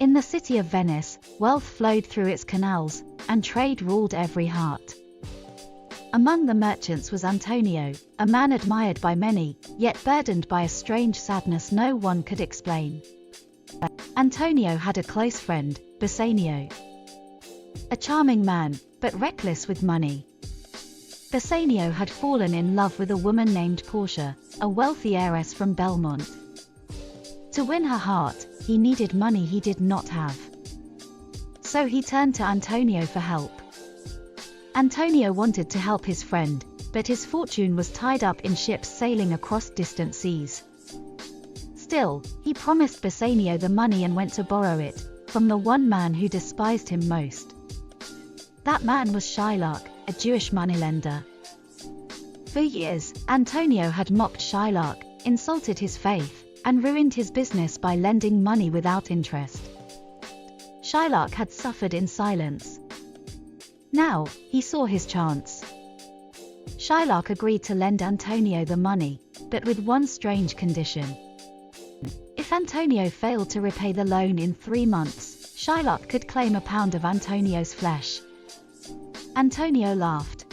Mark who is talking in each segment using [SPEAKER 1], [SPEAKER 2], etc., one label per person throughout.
[SPEAKER 1] In the city of Venice, wealth flowed through its canals, and trade ruled every heart. Among the merchants was Antonio, a man admired by many, yet burdened by a strange sadness no one could explain. Antonio had a close friend, Bassanio. A charming man, but reckless with money. Bassanio had fallen in love with a woman named Portia, a wealthy heiress from Belmont. To win her heart, he needed money he did not have. So he turned to Antonio for help. Antonio wanted to help his friend, but his fortune was tied up in ships sailing across distant seas. Still, he promised Bassanio the money and went to borrow it, from the one man who despised him most. That man was Shylock, a Jewish moneylender. For years, Antonio had mocked Shylock, insulted his faith, and ruined his business by lending money without interest. Shylock had suffered in silence. Now, he saw his chance. Shylock agreed to lend Antonio the money, but with one strange condition. If Antonio failed to repay the loan in 3 months, Shylock could claim a pound of Antonio's flesh. Antonio laughed.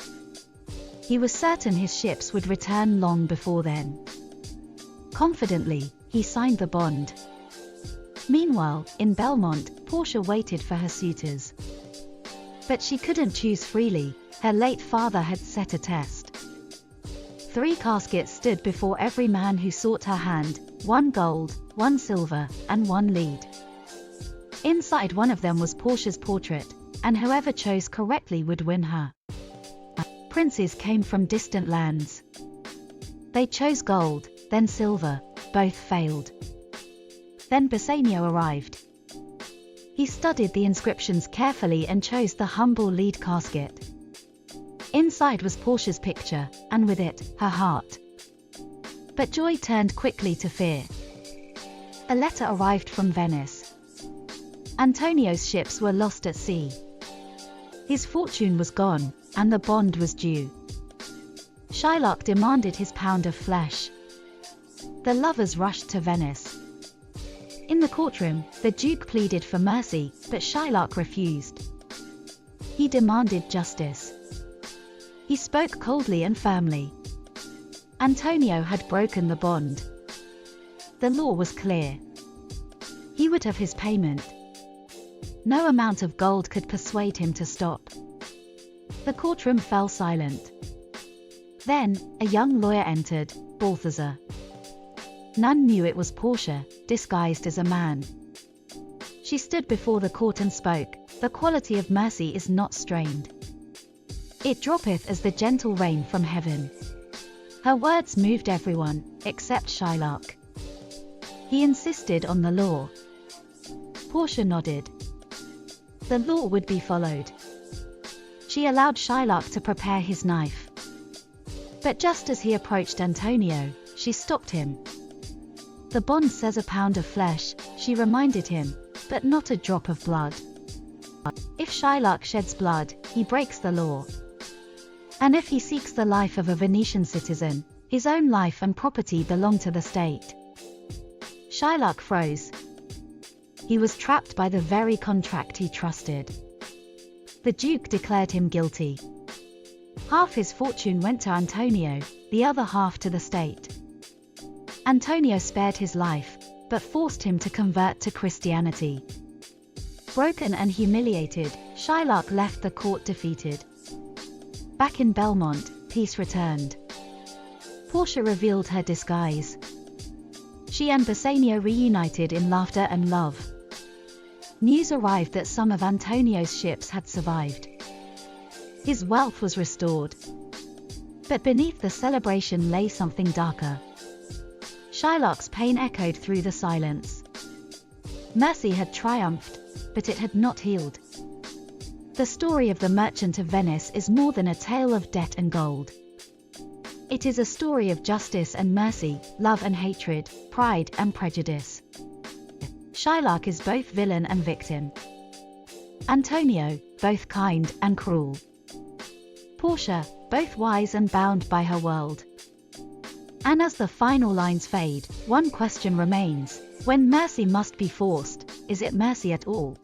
[SPEAKER 1] He was certain his ships would return long before then. Confidently, he signed the bond. Meanwhile, in Belmont, Portia waited for her suitors. But she couldn't choose freely, her late father had set a test. 3 caskets stood before every man who sought her hand, 1 gold, 1 silver, and 1 lead. Inside one of them was Portia's portrait, and whoever chose correctly would win her. Princes came from distant lands. They chose gold, then silver, both failed. Then Bassanio arrived. He studied the inscriptions carefully and chose the humble lead casket. Inside was Portia's picture, and with it, her heart. But joy turned quickly to fear. A letter arrived from Venice. Antonio's ships were lost at sea. His fortune was gone, and the bond was due. Shylock demanded his pound of flesh. The lovers rushed to Venice. In the courtroom, the Duke pleaded for mercy, but Shylock refused. He demanded justice. He spoke coldly and firmly. Antonio had broken the bond. The law was clear. He would have his payment. No amount of gold could persuade him to stop. The courtroom fell silent. Then, a young lawyer entered, Balthazar. None knew it was Portia, disguised as a man. She stood before the court and spoke, "The quality of mercy is not strained. It droppeth as the gentle rain from heaven." Her words moved everyone, except Shylock. He insisted on the law. Portia nodded. The law would be followed. She allowed Shylock to prepare his knife. But just as he approached Antonio, she stopped him. "The bond says a pound of flesh," she reminded him, "but not a drop of blood. If Shylock sheds blood, he breaks the law. And if he seeks the life of a Venetian citizen, his own life and property belong to the state." Shylock froze. He was trapped by the very contract he trusted. The Duke declared him guilty. Half his fortune went to Antonio, the other half to the state. Antonio spared his life, but forced him to convert to Christianity. Broken and humiliated, Shylock left the court defeated. Back in Belmont, peace returned. Portia revealed her disguise. She and Bassanio reunited in laughter and love. News arrived that some of Antonio's ships had survived. His wealth was restored. But beneath the celebration lay something darker. Shylock's pain echoed through the silence. Mercy had triumphed, but it had not healed. The story of the merchant of Venice is more than a tale of debt and gold. It is a story of justice and mercy, love and hatred, pride and prejudice. Shylock is both villain and victim. Antonio, both kind and cruel. Portia, both wise and bound by her world. And as the final lines fade, one question remains: when mercy must be forced, is it mercy at all?